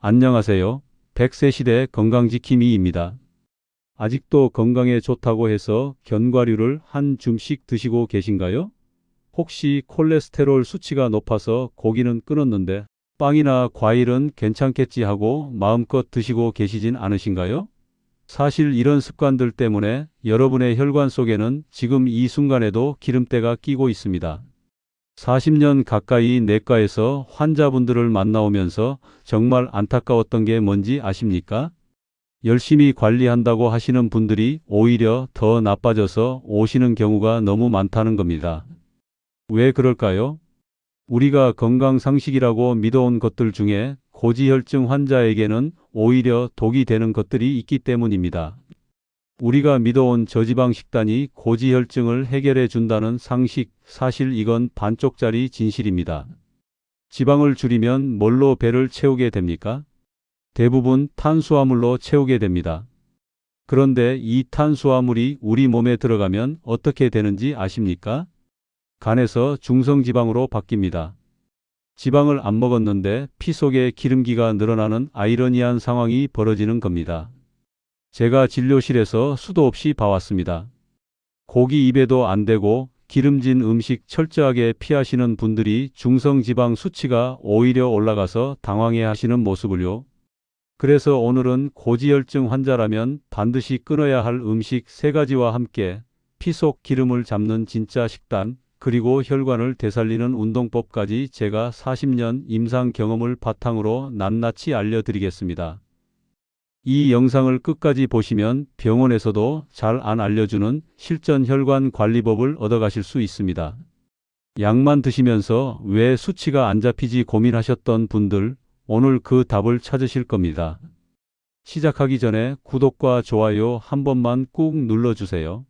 안녕하세요. 100세 시대 건강지킴이입니다. 아직도 건강에 좋다고 해서 견과류를 한 줌씩 드시고 계신가요? 혹시 콜레스테롤 수치가 높아서 고기는 끊었는데 빵이나 과일은 괜찮겠지 하고 마음껏 드시고 계시진 않으신가요? 사실 이런 습관들 때문에 여러분의 혈관 속에는 지금 이 순간에도 기름때가 끼고 있습니다. 40년 가까이 내과에서 환자분들을 만나오면서 정말 안타까웠던 게 뭔지 아십니까? 열심히 관리한다고 하시는 분들이 오히려 더 나빠져서 오시는 경우가 너무 많다는 겁니다. 왜 그럴까요? 우리가 건강상식이라고 믿어온 것들 중에 고지혈증 환자에게는 오히려 독이 되는 것들이 있기 때문입니다. 우리가 믿어온 저지방 식단이 고지혈증을 해결해 준다는 상식, 사실 이건 반쪽짜리 진실입니다. 지방을 줄이면 뭘로 배를 채우게 됩니까? 대부분 탄수화물로 채우게 됩니다. 그런데 이 탄수화물이 우리 몸에 들어가면 어떻게 되는지 아십니까? 간에서 중성지방으로 바뀝니다. 지방을 안 먹었는데 피 속에 기름기가 늘어나는 아이러니한 상황이 벌어지는 겁니다. 제가 진료실에서 수도 없이 봐왔습니다. 고기 입에도 안 대고 기름진 음식 철저하게 피하시는 분들이 중성지방 수치가 오히려 올라가서 당황해 하시는 모습을요. 그래서 오늘은 고지혈증 환자라면 반드시 끊어야 할 음식 3가지와 함께 피 속 기름을 잡는 진짜 식단, 그리고 혈관을 되살리는 운동법까지 제가 40년 임상 경험을 바탕으로 낱낱이 알려드리겠습니다. 이 영상을 끝까지 보시면 병원에서도 잘 안 알려주는 실전 혈관 관리법을 얻어가실 수 있습니다. 약만 드시면서 왜 수치가 안 잡히지 고민하셨던 분들, 오늘 그 답을 찾으실 겁니다. 시작하기 전에 구독과 좋아요 한 번만 꾹 눌러주세요.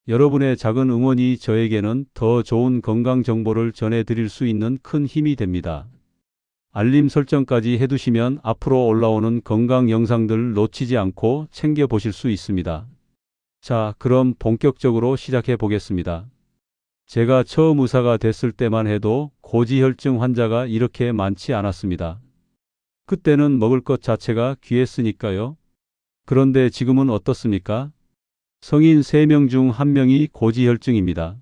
여러분의 작은 응원이 저에게는 더 좋은 건강 정보를 전해드릴 수 있는 큰 힘이 됩니다. 알림 설정까지 해두시면 앞으로 올라오는 건강 영상들 놓치지 않고 챙겨보실 수 있습니다. 자, 그럼 본격적으로 시작해 보겠습니다. 제가 처음 의사가 됐을 때만 해도 고지혈증 환자가 이렇게 많지 않았습니다. 그때는 먹을 것 자체가 귀했으니까요. 그런데 지금은 어떻습니까? 성인 3명 중 1명이 고지혈증입니다.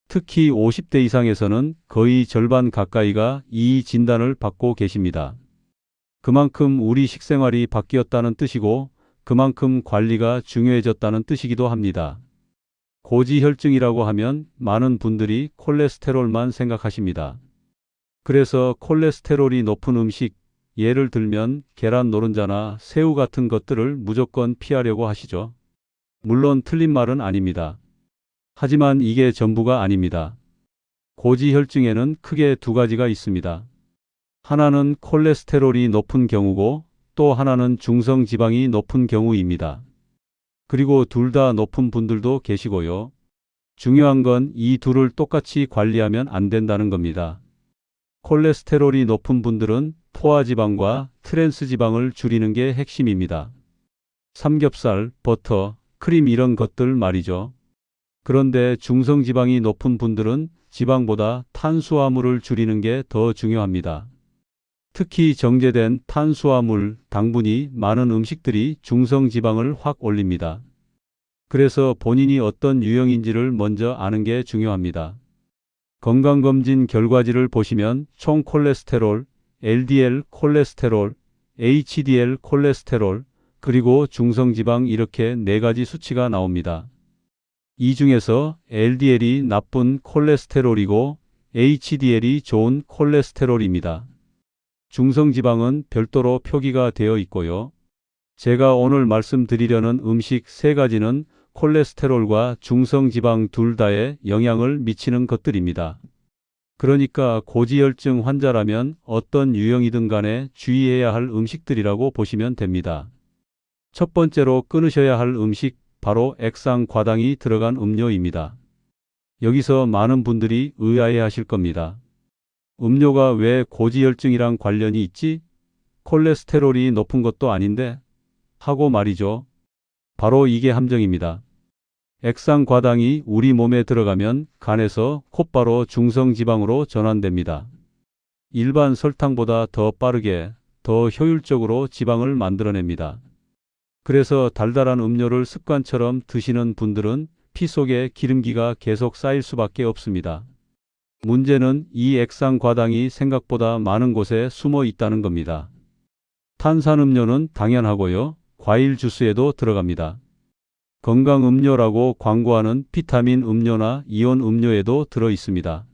특히 50대 이상에서는 거의 절반 가까이가 이 진단을 받고 계십니다. 그만큼 우리 식생활이 바뀌었다는 뜻이고 그만큼 관리가 중요해졌다는 뜻이기도 합니다. 고지혈증이라고 하면 많은 분들이 콜레스테롤만 생각하십니다. 그래서 콜레스테롤이 높은 음식, 예를 들면 계란 노른자나 새우 같은 것들을 무조건 피하려고 하시죠. 물론 틀린 말은 아닙니다. 하지만 이게 전부가 아닙니다. 고지혈증에는 크게 2가지가 있습니다. 하나는 콜레스테롤이 높은 경우고 또 하나는 중성지방이 높은 경우입니다. 그리고 둘 다 높은 분들도 계시고요. 중요한 건 이 둘을 똑같이 관리하면 안 된다는 겁니다. 콜레스테롤이 높은 분들은 포화지방과 트랜스지방을 줄이는 게 핵심입니다. 삼겹살, 버터, 크림 이런 것들 말이죠. 그런데 중성지방이 높은 분들은 지방보다 탄수화물을 줄이는 게 더 중요합니다. 특히 정제된 탄수화물, 당분이 많은 음식들이 중성지방을 확 올립니다. 그래서 본인이 어떤 유형인지를 먼저 아는 게 중요합니다. 건강검진 결과지를 보시면 총 콜레스테롤, LDL 콜레스테롤, HDL 콜레스테롤, 그리고 중성지방 이렇게 4가지 수치가 나옵니다. 이 중에서 LDL이 나쁜 콜레스테롤이고 HDL이 좋은 콜레스테롤입니다. 중성지방은 별도로 표기가 되어 있고요. 제가 오늘 말씀드리려는 음식 3가지는 콜레스테롤과 중성지방 둘 다에 영향을 미치는 것들입니다. 그러니까 고지혈증 환자라면 어떤 유형이든 간에 주의해야 할 음식들이라고 보시면 됩니다. 첫 번째로 끊으셔야 할 음식, 바로 액상과당이 들어간 음료입니다. 여기서 많은 분들이 의아해 하실 겁니다. 음료가 왜 고지혈증이랑 관련이 있지? 콜레스테롤이 높은 것도 아닌데? 하고 말이죠. 바로 이게 함정입니다. 액상과당이 우리 몸에 들어가면 간에서 곧바로 중성지방으로 전환됩니다. 일반 설탕보다 더 빠르게, 더 효율적으로 지방을 만들어냅니다. 그래서 달달한 음료를 습관처럼 드시는 분들은 피 속에 기름기가 계속 쌓일 수밖에 없습니다. 문제는 이 액상과당이 생각보다 많은 곳에 숨어 있다는 겁니다. 탄산음료는 당연하고요. 과일 주스에도 들어갑니다. 건강음료라고 광고하는 비타민 음료나 이온 음료에도 들어 있습니다.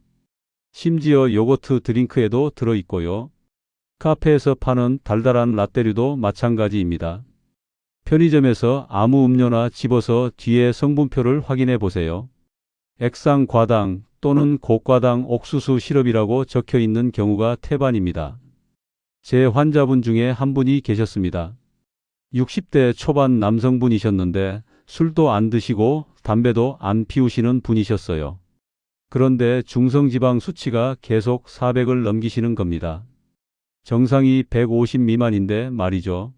심지어 요거트 드링크에도 들어 있고요. 카페에서 파는 달달한 라떼류도 마찬가지입니다. 편의점에서 아무 음료나 집어서 뒤에 성분표를 확인해 보세요. 액상과당 또는 고과당 옥수수 시럽이라고 적혀 있는 경우가 태반입니다. 제 환자분 중에 한 분이 계셨습니다. 60대 초반 남성분이셨는데 술도 안 드시고 담배도 안 피우시는 분이셨어요. 그런데 중성지방 수치가 계속 400을 넘기시는 겁니다. 정상이 150 미만인데 말이죠.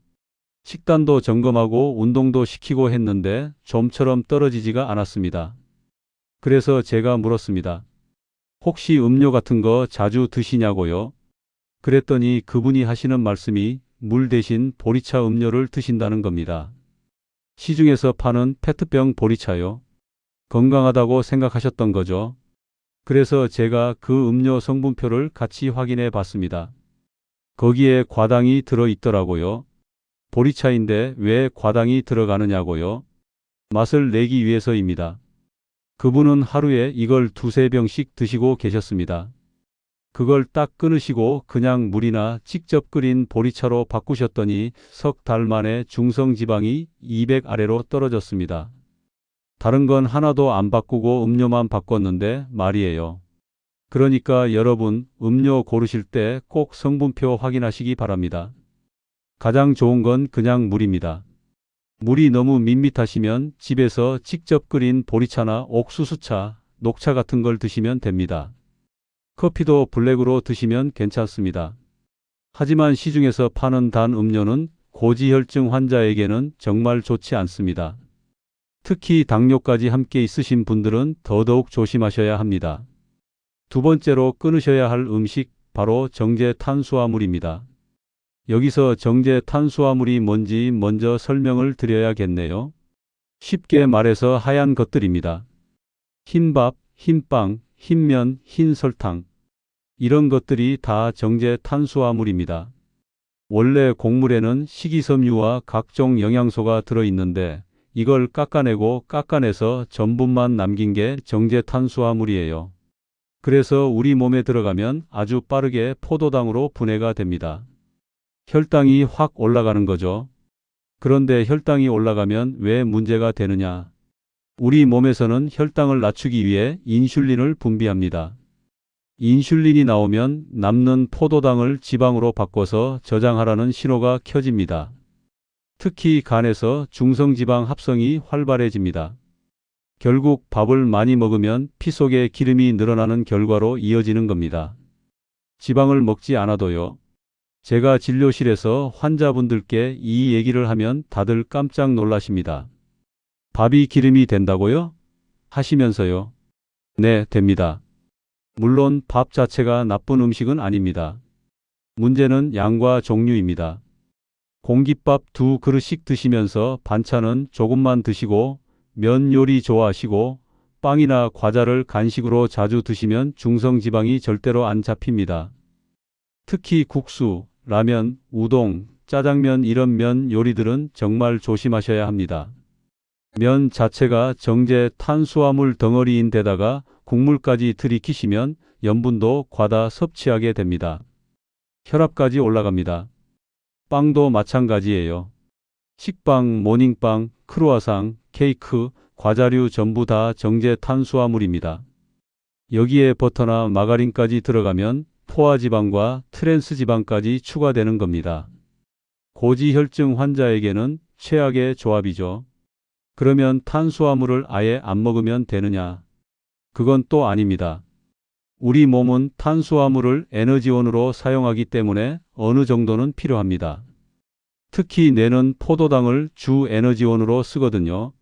식단도 점검하고 운동도 시키고 했는데 좀처럼 떨어지지가 않았습니다. 그래서 제가 물었습니다. 혹시 음료 같은 거 자주 드시냐고요? 그랬더니 그분이 하시는 말씀이 물 대신 보리차 음료를 드신다는 겁니다. 시중에서 파는 페트병 보리차요. 건강하다고 생각하셨던 거죠. 그래서 제가 그 음료 성분표를 같이 확인해 봤습니다. 거기에 과당이 들어 있더라고요. 보리차인데 왜 과당이 들어가느냐고요? 맛을 내기 위해서입니다. 그분은 하루에 이걸 두세 병씩 드시고 계셨습니다. 그걸 딱 끊으시고 그냥 물이나 직접 끓인 보리차로 바꾸셨더니 석 달 만에 중성지방이 200 아래로 떨어졌습니다. 다른 건 하나도 안 바꾸고 음료만 바꿨는데 말이에요. 그러니까 여러분 음료 고르실 때 꼭 성분표 확인하시기 바랍니다. 가장 좋은 건 그냥 물입니다. 물이 너무 밋밋하시면 집에서 직접 끓인 보리차나 옥수수차, 녹차 같은 걸 드시면 됩니다. 커피도 블랙으로 드시면 괜찮습니다. 하지만 시중에서 파는 단 음료는 고지혈증 환자에게는 정말 좋지 않습니다. 특히 당뇨까지 함께 있으신 분들은 더더욱 조심하셔야 합니다. 두 번째로 끊으셔야 할 음식 바로 정제 탄수화물입니다. 여기서 정제 탄수화물이 뭔지 먼저 설명을 드려야겠네요. 쉽게 말해서 하얀 것들입니다. 흰밥, 흰빵, 흰면, 흰설탕. 이런 것들이 다 정제 탄수화물입니다. 원래 곡물에는 식이섬유와 각종 영양소가 들어있는데 이걸 깎아내고 깎아내서 전분만 남긴 게 정제 탄수화물이에요. 그래서 우리 몸에 들어가면 아주 빠르게 포도당으로 분해가 됩니다. 혈당이 확 올라가는 거죠. 그런데 혈당이 올라가면 왜 문제가 되느냐? 우리 몸에서는 혈당을 낮추기 위해 인슐린을 분비합니다. 인슐린이 나오면 남는 포도당을 지방으로 바꿔서 저장하라는 신호가 켜집니다. 특히 간에서 중성지방 합성이 활발해집니다. 결국 밥을 많이 먹으면 피 속에 기름이 늘어나는 결과로 이어지는 겁니다. 지방을 먹지 않아도요. 제가 진료실에서 환자분들께 이 얘기를 하면 다들 깜짝 놀라십니다. 밥이 기름이 된다고요? 하시면서요. 네, 됩니다. 물론 밥 자체가 나쁜 음식은 아닙니다. 문제는 양과 종류입니다. 공깃밥 2그릇씩 드시면서 반찬은 조금만 드시고 면 요리 좋아하시고 빵이나 과자를 간식으로 자주 드시면 중성지방이 절대로 안 잡힙니다. 특히 국수, 라면, 우동, 짜장면 이런 면 요리들은 정말 조심하셔야 합니다. 면 자체가 정제 탄수화물 덩어리인 데다가 국물까지 들이키시면 염분도 과다 섭취하게 됩니다. 혈압까지 올라갑니다. 빵도 마찬가지예요. 식빵, 모닝빵, 크루아상, 케이크, 과자류 전부 다 정제 탄수화물입니다. 여기에 버터나 마가린까지 들어가면 포화지방과 트랜스지방까지 추가되는 겁니다. 고지혈증 환자에게는 최악의 조합이죠. 그러면 탄수화물을 아예 안 먹으면 되느냐? 그건 또 아닙니다. 우리 몸은 탄수화물을 에너지원으로 사용하기 때문에 어느 정도는 필요합니다. 특히 뇌는 포도당을 주 에너지원으로 쓰거든요.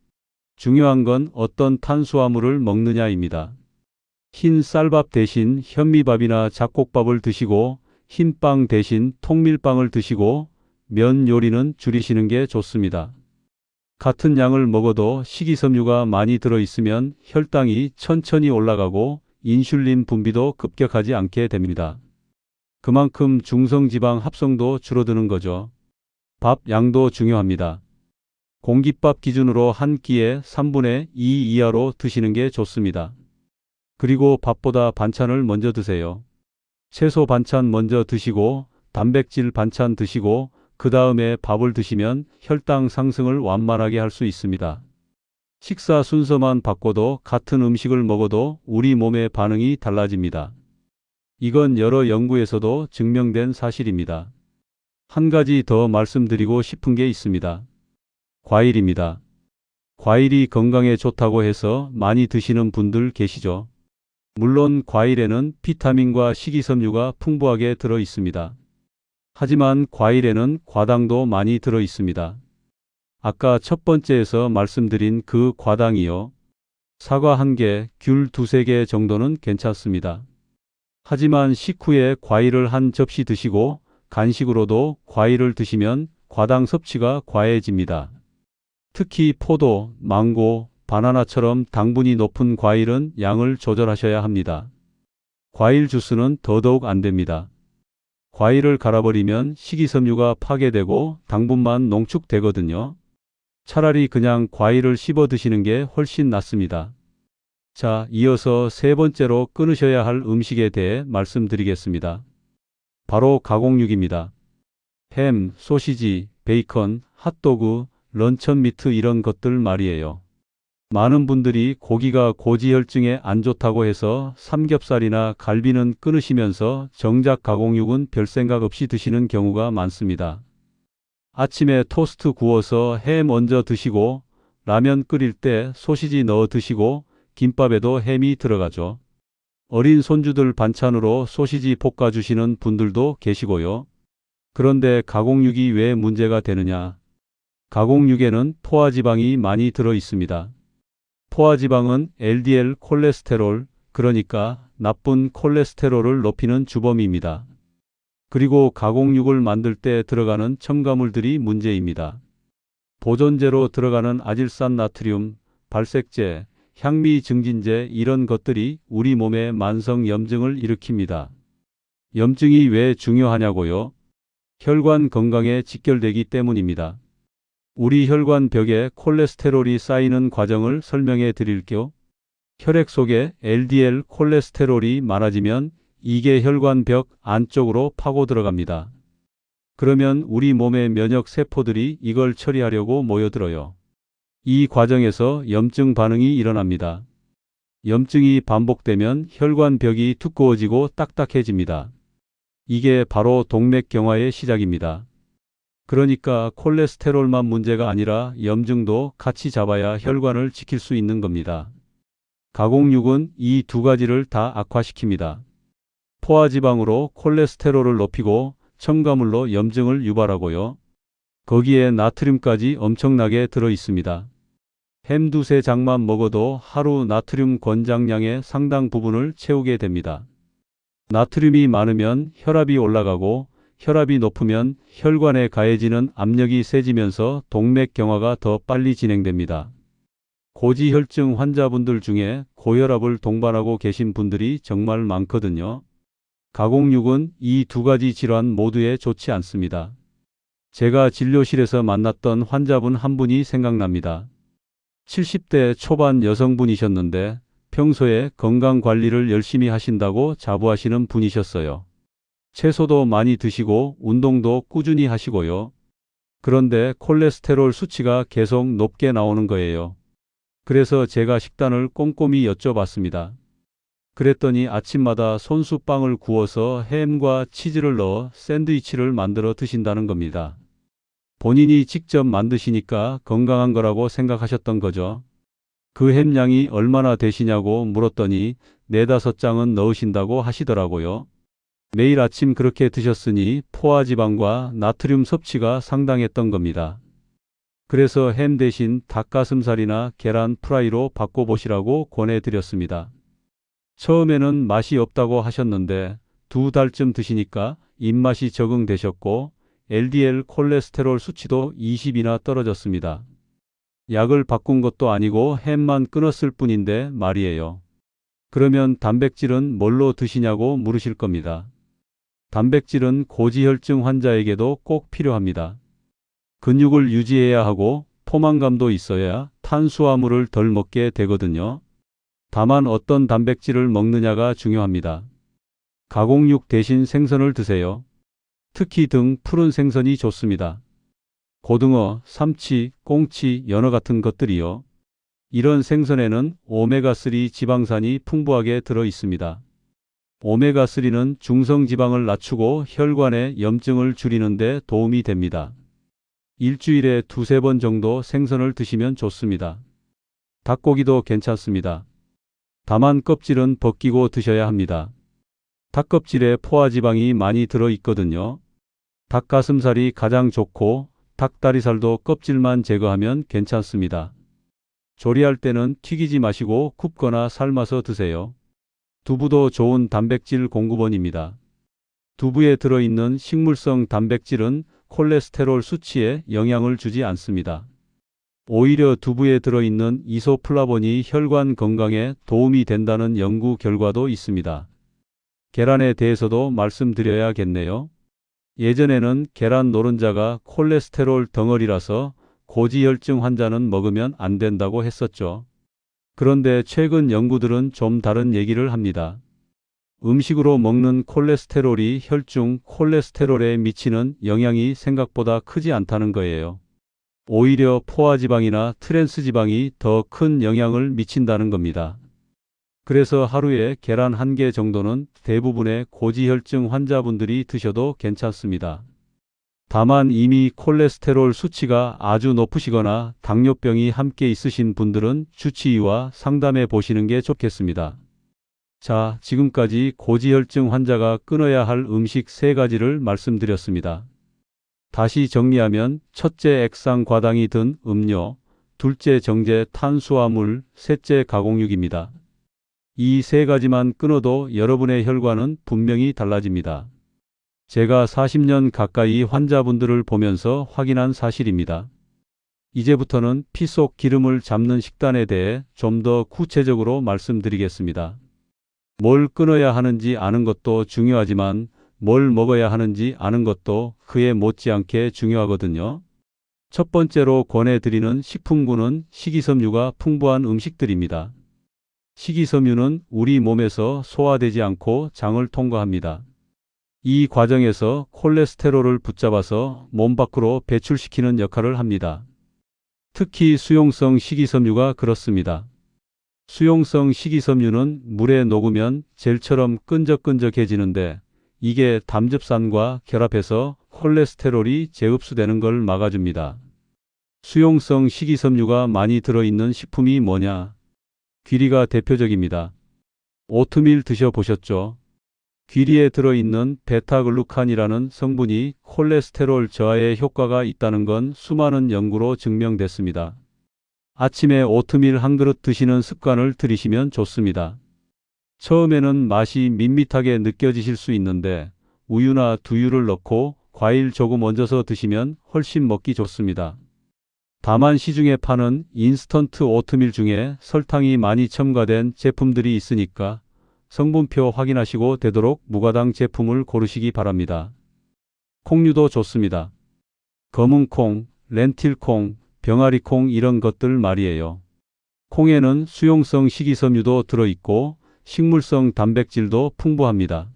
중요한 건 어떤 탄수화물을 먹느냐입니다. 흰 쌀밥 대신 현미밥이나 잡곡밥을 드시고 흰빵 대신 통밀빵을 드시고 면 요리는 줄이시는 게 좋습니다. 같은 양을 먹어도 식이섬유가 많이 들어있으면 혈당이 천천히 올라가고 인슐린 분비도 급격하지 않게 됩니다. 그만큼 중성지방 합성도 줄어드는 거죠. 밥 양도 중요합니다. 공깃밥 기준으로 한 끼에 3분의 2 이하로 드시는 게 좋습니다. 그리고 밥보다 반찬을 먼저 드세요. 채소 반찬 먼저 드시고 단백질 반찬 드시고 그 다음에 밥을 드시면 혈당 상승을 완만하게 할 수 있습니다. 식사 순서만 바꿔도 같은 음식을 먹어도 우리 몸의 반응이 달라집니다. 이건 여러 연구에서도 증명된 사실입니다. 한 가지 더 말씀드리고 싶은 게 있습니다. 과일입니다. 과일이 건강에 좋다고 해서 많이 드시는 분들 계시죠? 물론 과일에는 비타민과 식이섬유가 풍부하게 들어 있습니다. 하지만 과일에는 과당도 많이 들어 있습니다. 아까 첫 번째에서 말씀드린 그 과당이요. 사과 1개, 귤 2~3개 정도는 괜찮습니다. 하지만 식후에 과일을 한 접시 드시고 간식으로도 과일을 드시면 과당 섭취가 과해집니다. 특히 포도, 망고, 바나나처럼 당분이 높은 과일은 양을 조절하셔야 합니다. 과일 주스는 더더욱 안 됩니다. 과일을 갈아버리면 식이섬유가 파괴되고 당분만 농축되거든요. 차라리 그냥 과일을 씹어 드시는 게 훨씬 낫습니다. 자, 이어서 세 번째로 끊으셔야 할 음식에 대해 말씀드리겠습니다. 바로 가공육입니다. 햄, 소시지, 베이컨, 핫도그, 런천미트 이런 것들 말이에요. 많은 분들이 고기가 고지혈증에 안 좋다고 해서 삼겹살이나 갈비는 끊으시면서 정작 가공육은 별 생각 없이 드시는 경우가 많습니다. 아침에 토스트 구워서 햄 얹어 드시고 라면 끓일 때 소시지 넣어 드시고 김밥에도 햄이 들어가죠. 어린 손주들 반찬으로 소시지 볶아 주시는 분들도 계시고요. 그런데 가공육이 왜 문제가 되느냐? 가공육에는 포화지방이 많이 들어 있습니다. 포화지방은 LDL 콜레스테롤, 그러니까 나쁜 콜레스테롤을 높이는 주범입니다. 그리고 가공육을 만들 때 들어가는 첨가물들이 문제입니다. 보존제로 들어가는 아질산 나트륨, 발색제, 향미 증진제 이런 것들이 우리 몸에 만성 염증을 일으킵니다. 염증이 왜 중요하냐고요? 혈관 건강에 직결되기 때문입니다. 우리 혈관 벽에 콜레스테롤이 쌓이는 과정을 설명해 드릴게요. 혈액 속에 LDL 콜레스테롤이 많아지면 이게 혈관 벽 안쪽으로 파고 들어갑니다. 그러면 우리 몸의 면역 세포들이 이걸 처리하려고 모여들어요. 이 과정에서 염증 반응이 일어납니다. 염증이 반복되면 혈관 벽이 두꺼워지고 딱딱해집니다. 이게 바로 동맥경화의 시작입니다. 그러니까 콜레스테롤만 문제가 아니라 염증도 같이 잡아야 혈관을 지킬 수 있는 겁니다. 가공육은 이 두 가지를 다 악화시킵니다. 포화지방으로 콜레스테롤을 높이고 첨가물로 염증을 유발하고요. 거기에 나트륨까지 엄청나게 들어 있습니다. 햄 2~3장만 먹어도 하루 나트륨 권장량의 상당 부분을 채우게 됩니다. 나트륨이 많으면 혈압이 올라가고 혈압이 높으면 혈관에 가해지는 압력이 세지면서 동맥경화가 더 빨리 진행됩니다. 고지혈증 환자분들 중에 고혈압을 동반하고 계신 분들이 정말 많거든요. 가공육은 이 두 가지 질환 모두에 좋지 않습니다. 제가 진료실에서 만났던 환자분 한 분이 생각납니다. 70대 초반 여성분이셨는데 평소에 건강관리를 열심히 하신다고 자부하시는 분이셨어요. 채소도 많이 드시고 운동도 꾸준히 하시고요. 그런데 콜레스테롤 수치가 계속 높게 나오는 거예요. 그래서 제가 식단을 꼼꼼히 여쭤봤습니다. 그랬더니 아침마다 손수빵을 구워서 햄과 치즈를 넣어 샌드위치를 만들어 드신다는 겁니다. 본인이 직접 만드시니까 건강한 거라고 생각하셨던 거죠. 그 햄량이 얼마나 되시냐고 물었더니 4~5장은 넣으신다고 하시더라고요. 매일 아침 그렇게 드셨으니 포화지방과 나트륨 섭취가 상당했던 겁니다. 그래서 햄 대신 닭가슴살이나 계란 프라이로 바꿔보시라고 권해드렸습니다. 처음에는 맛이 없다고 하셨는데 2달쯤 드시니까 입맛이 적응되셨고 LDL 콜레스테롤 수치도 20이나 떨어졌습니다. 약을 바꾼 것도 아니고 햄만 끊었을 뿐인데 말이에요. 그러면 단백질은 뭘로 드시냐고 물으실 겁니다. 단백질은 고지혈증 환자에게도 꼭 필요합니다. 근육을 유지해야 하고 포만감도 있어야 탄수화물을 덜 먹게 되거든요. 다만 어떤 단백질을 먹느냐가 중요합니다. 가공육 대신 생선을 드세요. 특히 등 푸른 생선이 좋습니다. 고등어, 삼치, 꽁치, 연어 같은 것들이요. 이런 생선에는 오메가3 지방산이 풍부하게 들어 있습니다. 오메가3는 중성지방을 낮추고 혈관의 염증을 줄이는 데 도움이 됩니다. 일주일에 2~3번 정도 생선을 드시면 좋습니다. 닭고기도 괜찮습니다. 다만 껍질은 벗기고 드셔야 합니다. 닭껍질에 포화지방이 많이 들어 있거든요. 닭가슴살이 가장 좋고 닭다리살도 껍질만 제거하면 괜찮습니다. 조리할 때는 튀기지 마시고 굽거나 삶아서 드세요. 두부도 좋은 단백질 공급원입니다. 두부에 들어있는 식물성 단백질은 콜레스테롤 수치에 영향을 주지 않습니다. 오히려 두부에 들어있는 이소플라본이 혈관 건강에 도움이 된다는 연구 결과도 있습니다. 계란에 대해서도 말씀드려야겠네요. 예전에는 계란 노른자가 콜레스테롤 덩어리라서 고지혈증 환자는 먹으면 안 된다고 했었죠. 그런데 최근 연구들은 좀 다른 얘기를 합니다. 음식으로 먹는 콜레스테롤이 혈중 콜레스테롤에 미치는 영향이 생각보다 크지 않다는 거예요. 오히려 포화지방이나 트랜스지방이 더 큰 영향을 미친다는 겁니다. 그래서 하루에 계란 1개 정도는 대부분의 고지혈증 환자분들이 드셔도 괜찮습니다. 다만 이미 콜레스테롤 수치가 아주 높으시거나 당뇨병이 함께 있으신 분들은 주치의와 상담해 보시는 게 좋겠습니다. 자, 지금까지 고지혈증 환자가 끊어야 할 음식 3가지를 말씀드렸습니다. 다시 정리하면 첫째 액상 과당이 든 음료, 둘째 정제 탄수화물, 셋째 가공육입니다. 이 3가지만 끊어도 여러분의 혈관은 분명히 달라집니다. 제가 40년 가까이 환자분들을 보면서 확인한 사실입니다. 이제부터는 피 속 기름을 잡는 식단에 대해 좀 더 구체적으로 말씀드리겠습니다. 뭘 끊어야 하는지 아는 것도 중요하지만 뭘 먹어야 하는지 아는 것도 그에 못지않게 중요하거든요. 첫 번째로 권해드리는 식품군은 식이섬유가 풍부한 음식들입니다. 식이섬유는 우리 몸에서 소화되지 않고 장을 통과합니다. 이 과정에서 콜레스테롤을 붙잡아서 몸 밖으로 배출시키는 역할을 합니다. 특히 수용성 식이섬유가 그렇습니다. 수용성 식이섬유는 물에 녹으면 젤처럼 끈적끈적해지는데 이게 담즙산과 결합해서 콜레스테롤이 재흡수되는 걸 막아줍니다. 수용성 식이섬유가 많이 들어있는 식품이 뭐냐? 귀리가 대표적입니다. 오트밀 드셔보셨죠? 귀리에 들어있는 베타글루칸이라는 성분이 콜레스테롤 저하에 효과가 있다는 건 수많은 연구로 증명됐습니다. 아침에 오트밀 한 그릇 드시는 습관을 들이시면 좋습니다. 처음에는 맛이 밋밋하게 느껴지실 수 있는데 우유나 두유를 넣고 과일 조금 얹어서 드시면 훨씬 먹기 좋습니다. 다만 시중에 파는 인스턴트 오트밀 중에 설탕이 많이 첨가된 제품들이 있으니까 성분표 확인하시고 되도록 무가당 제품을 고르시기 바랍니다. 콩류도 좋습니다. 검은콩, 렌틸콩, 병아리콩 이런 것들 말이에요. 콩에는 수용성 식이섬유도 들어있고 식물성 단백질도 풍부합니다.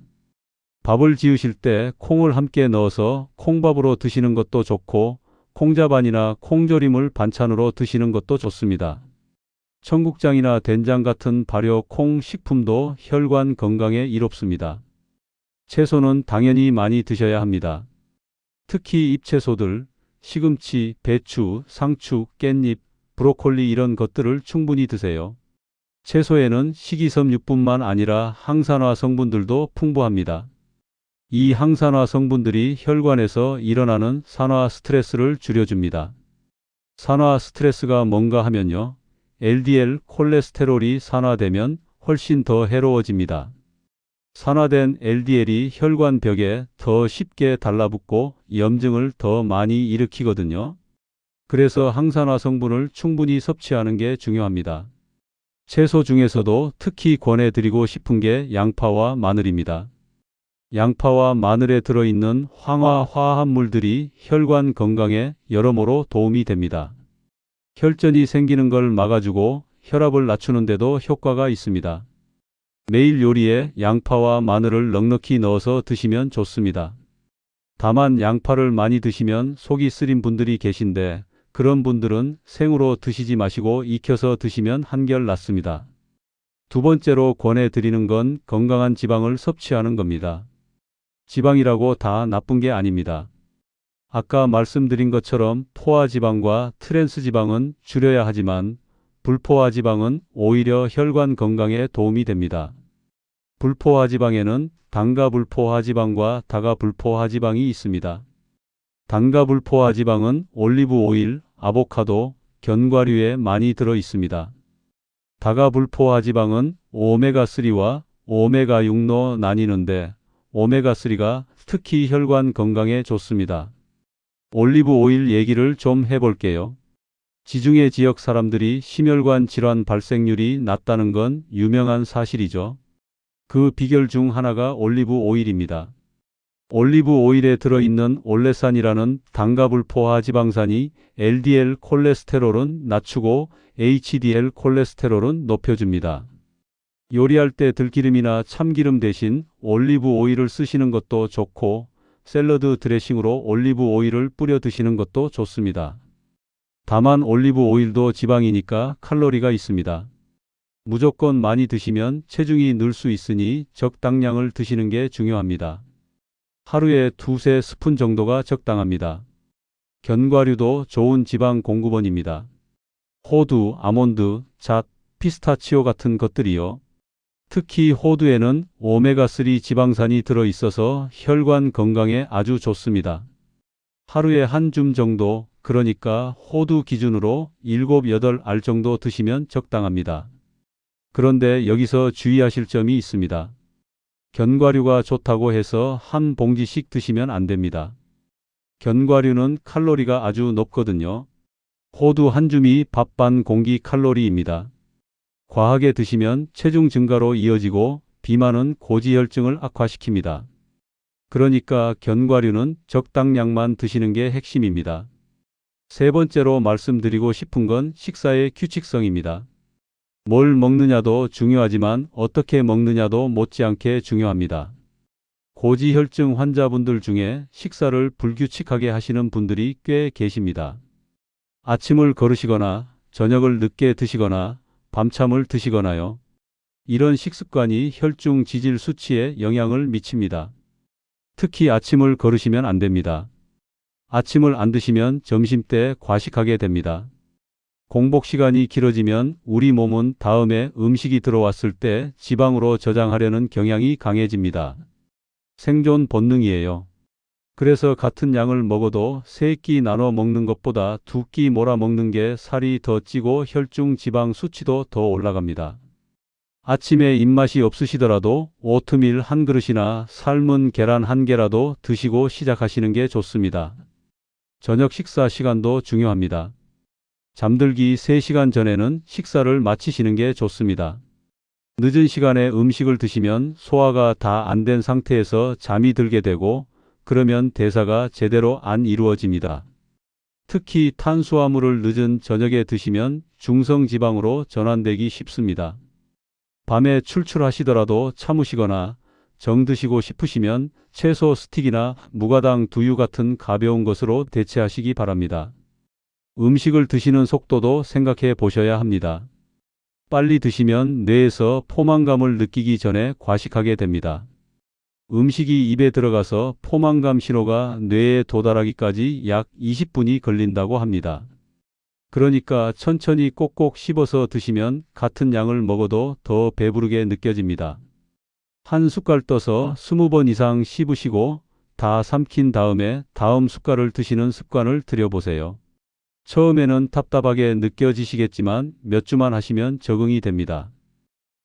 밥을 지으실 때 콩을 함께 넣어서 콩밥으로 드시는 것도 좋고 콩자반이나 콩조림을 반찬으로 드시는 것도 좋습니다. 청국장이나 된장 같은 발효 콩 식품도 혈관 건강에 이롭습니다. 채소는 당연히 많이 드셔야 합니다. 특히 잎채소들, 시금치, 배추, 상추, 깻잎, 브로콜리 이런 것들을 충분히 드세요. 채소에는 식이섬유뿐만 아니라 항산화 성분들도 풍부합니다. 이 항산화 성분들이 혈관에서 일어나는 산화 스트레스를 줄여줍니다. 산화 스트레스가 뭔가 하면요. LDL 콜레스테롤이 산화되면 훨씬 더 해로워집니다. 산화된 LDL이 혈관벽에 더 쉽게 달라붙고 염증을 더 많이 일으키거든요. 그래서 항산화 성분을 충분히 섭취하는 게 중요합니다. 채소 중에서도 특히 권해드리고 싶은 게 양파와 마늘입니다. 양파와 마늘에 들어있는 황화 화합물들이 혈관 건강에 여러모로 도움이 됩니다. 혈전이 생기는 걸 막아주고 혈압을 낮추는 데도 효과가 있습니다. 매일 요리에 양파와 마늘을 넉넉히 넣어서 드시면 좋습니다. 다만 양파를 많이 드시면 속이 쓰린 분들이 계신데 그런 분들은 생으로 드시지 마시고 익혀서 드시면 한결 낫습니다. 두 번째로 권해드리는 건 건강한 지방을 섭취하는 겁니다. 지방이라고 다 나쁜 게 아닙니다. 아까 말씀드린 것처럼 포화지방과 트랜스지방은 줄여야 하지만 불포화지방은 오히려 혈관 건강에 도움이 됩니다. 불포화지방에는 단가불포화지방과 다가불포화지방이 있습니다. 단가불포화지방은 올리브 오일, 아보카도, 견과류에 많이 들어 있습니다. 다가불포화지방은 오메가3와 오메가6로 나뉘는데 오메가3가 특히 혈관 건강에 좋습니다. 올리브 오일 얘기를 좀 해볼게요. 지중해 지역 사람들이 심혈관 질환 발생률이 낮다는 건 유명한 사실이죠. 그 비결 중 하나가 올리브 오일입니다. 올리브 오일에 들어있는 올레산이라는 단가불포화 지방산이 LDL 콜레스테롤은 낮추고 HDL 콜레스테롤은 높여줍니다. 요리할 때 들기름이나 참기름 대신 올리브 오일을 쓰시는 것도 좋고 샐러드 드레싱으로 올리브 오일을 뿌려 드시는 것도 좋습니다. 다만 올리브 오일도 지방이니까 칼로리가 있습니다. 무조건 많이 드시면 체중이 늘 수 있으니 적당량을 드시는 게 중요합니다. 하루에 2~3스푼 정도가 적당합니다. 견과류도 좋은 지방 공급원입니다. 호두, 아몬드, 잣, 피스타치오 같은 것들이요. 특히 호두에는 오메가3 지방산이 들어있어서 혈관 건강에 아주 좋습니다. 하루에 한 줌 정도, 그러니까 호두 기준으로 7~8알 정도 드시면 적당합니다. 그런데 여기서 주의하실 점이 있습니다. 견과류가 좋다고 해서 한 봉지씩 드시면 안 됩니다. 견과류는 칼로리가 아주 높거든요. 호두 한 줌이 밥 반 공기 칼로리입니다. 과하게 드시면 체중 증가로 이어지고 비만은 고지혈증을 악화시킵니다. 그러니까 견과류는 적당량만 드시는 게 핵심입니다. 세 번째로 말씀드리고 싶은 건 식사의 규칙성입니다. 뭘 먹느냐도 중요하지만 어떻게 먹느냐도 못지않게 중요합니다. 고지혈증 환자분들 중에 식사를 불규칙하게 하시는 분들이 꽤 계십니다. 아침을 거르시거나 저녁을 늦게 드시거나 밤참을 드시거나요. 이런 식습관이 혈중 지질 수치에 영향을 미칩니다. 특히 아침을 거르시면 안 됩니다. 아침을 안 드시면 점심때 과식하게 됩니다. 공복 시간이 길어지면 우리 몸은 다음에 음식이 들어왔을 때 지방으로 저장하려는 경향이 강해집니다. 생존 본능이에요. 그래서 같은 양을 먹어도 3끼 나눠 먹는 것보다 2끼 몰아 먹는 게 살이 더 찌고 혈중 지방 수치도 더 올라갑니다. 아침에 입맛이 없으시더라도 오트밀 한 그릇이나 삶은 계란 한 개라도 드시고 시작하시는 게 좋습니다. 저녁 식사 시간도 중요합니다. 잠들기 3시간 전에는 식사를 마치시는 게 좋습니다. 늦은 시간에 음식을 드시면 소화가 다 안 된 상태에서 잠이 들게 되고 그러면 대사가 제대로 안 이루어집니다. 특히 탄수화물을 늦은 저녁에 드시면 중성지방으로 전환되기 쉽습니다. 밤에 출출하시더라도 참으시거나 정 드시고 싶으시면 채소 스틱이나 무가당 두유 같은 가벼운 것으로 대체하시기 바랍니다. 음식을 드시는 속도도 생각해 보셔야 합니다. 빨리 드시면 뇌에서 포만감을 느끼기 전에 과식하게 됩니다. 음식이 입에 들어가서 포만감 신호가 뇌에 도달하기까지 약 20분이 걸린다고 합니다. 그러니까 천천히 꼭꼭 씹어서 드시면 같은 양을 먹어도 더 배부르게 느껴집니다. 한 숟갈 떠서 20번 이상 씹으시고 다 삼킨 다음에 다음 숟갈을 드시는 습관을 들여보세요. 처음에는 답답하게 느껴지시겠지만 몇 주만 하시면 적응이 됩니다.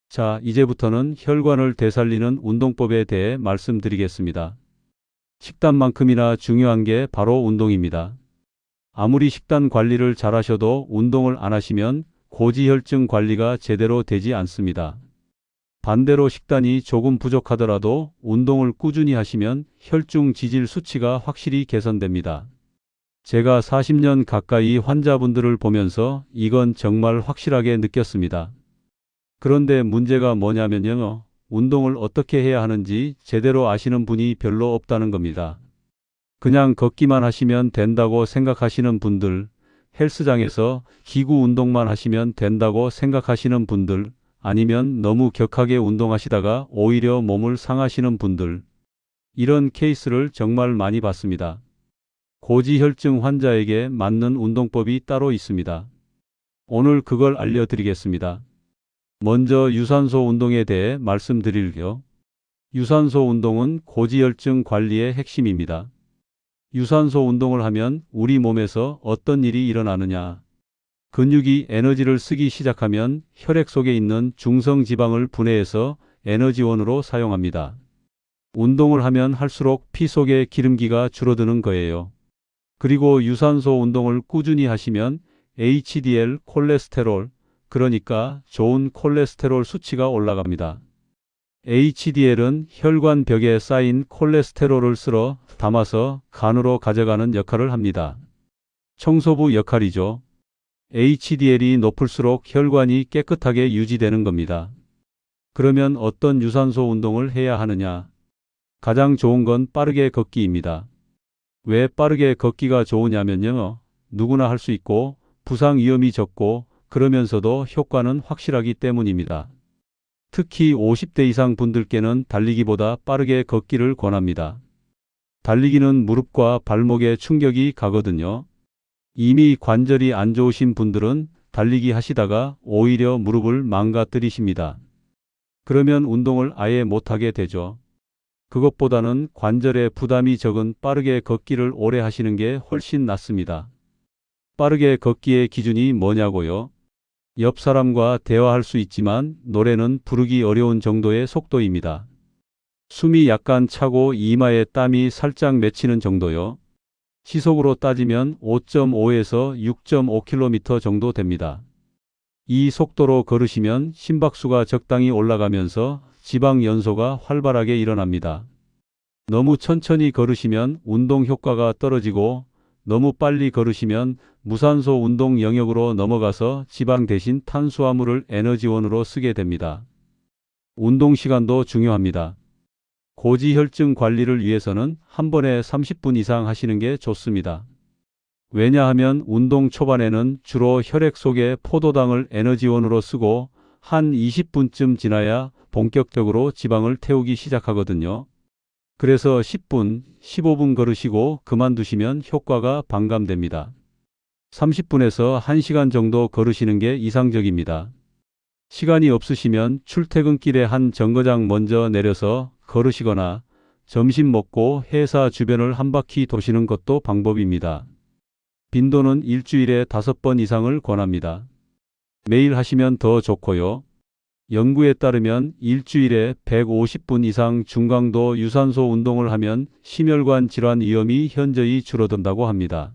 자, 이제부터는 혈관을 되살리는 운동법에 대해 말씀드리겠습니다. 식단만큼이나 중요한 게 바로 운동입니다. 아무리 식단 관리를 잘하셔도 운동을 안 하시면 고지혈증 관리가 제대로 되지 않습니다. 반대로 식단이 조금 부족하더라도 운동을 꾸준히 하시면 혈중 지질 수치가 확실히 개선됩니다. 제가 40년 가까이 환자분들을 보면서 이건 정말 확실하게 느꼈습니다. 그런데 문제가 뭐냐면요. 운동을 어떻게 해야 하는지 제대로 아시는 분이 별로 없다는 겁니다. 그냥 걷기만 하시면 된다고 생각하시는 분들, 헬스장에서 기구 운동만 하시면 된다고 생각하시는 분들, 아니면 너무 격하게 운동하시다가 오히려 몸을 상하시는 분들, 이런 케이스를 정말 많이 봤습니다. 고지혈증 환자에게 맞는 운동법이 따로 있습니다. 오늘 그걸 알려드리겠습니다. 먼저 유산소 운동에 대해 말씀드릴게요. 유산소 운동은 고지혈증 관리의 핵심입니다. 유산소 운동을 하면 우리 몸에서 어떤 일이 일어나느냐. 근육이 에너지를 쓰기 시작하면 혈액 속에 있는 중성지방을 분해해서 에너지원으로 사용합니다. 운동을 하면 할수록 피 속의 기름기가 줄어드는 거예요. 그리고 유산소 운동을 꾸준히 하시면 HDL 콜레스테롤, 그러니까 좋은 콜레스테롤 수치가 올라갑니다. HDL은 혈관 벽에 쌓인 콜레스테롤을 쓸어 담아서 간으로 가져가는 역할을 합니다. 청소부 역할이죠. HDL이 높을수록 혈관이 깨끗하게 유지되는 겁니다. 그러면 어떤 유산소 운동을 해야 하느냐? 가장 좋은 건 빠르게 걷기입니다. 왜 빠르게 걷기가 좋으냐면요. 누구나 할 수 있고 부상 위험이 적고 그러면서도 효과는 확실하기 때문입니다. 특히 50대 이상 분들께는 달리기보다 빠르게 걷기를 권합니다. 달리기는 무릎과 발목에 충격이 가거든요. 이미 관절이 안 좋으신 분들은 달리기 하시다가 오히려 무릎을 망가뜨리십니다. 그러면 운동을 아예 못하게 되죠. 그것보다는 관절에 부담이 적은 빠르게 걷기를 오래 하시는 게 훨씬 낫습니다. 빠르게 걷기의 기준이 뭐냐고요? 옆 사람과 대화할 수 있지만 노래는 부르기 어려운 정도의 속도입니다. 숨이 약간 차고 이마에 땀이 살짝 맺히는 정도요. 시속으로 따지면 5.5에서 6.5km 정도 됩니다. 이 속도로 걸으시면 심박수가 적당히 올라가면서 지방 연소가 활발하게 일어납니다. 너무 천천히 걸으시면 운동 효과가 떨어지고 너무 빨리 걸으시면 무산소 운동 영역으로 넘어가서 지방 대신 탄수화물을 에너지원으로 쓰게 됩니다. 운동 시간도 중요합니다. 고지혈증 관리를 위해서는 한 번에 30분 이상 하시는 게 좋습니다. 왜냐하면 운동 초반에는 주로 혈액 속에 포도당을 에너지원으로 쓰고 한 20분쯤 지나야 본격적으로 지방을 태우기 시작하거든요. 그래서 10분, 15분 걸으시고 그만두시면 효과가 반감됩니다. 30분에서 1시간 정도 걸으시는 게 이상적입니다. 시간이 없으시면 출퇴근길에 한 정거장 먼저 내려서 걸으시거나 점심 먹고 회사 주변을 한 바퀴 도시는 것도 방법입니다. 빈도는 일주일에 5번 이상을 권합니다. 매일 하시면 더 좋고요. 연구에 따르면 일주일에 150분 이상 중강도 유산소 운동을 하면 심혈관 질환 위험이 현저히 줄어든다고 합니다.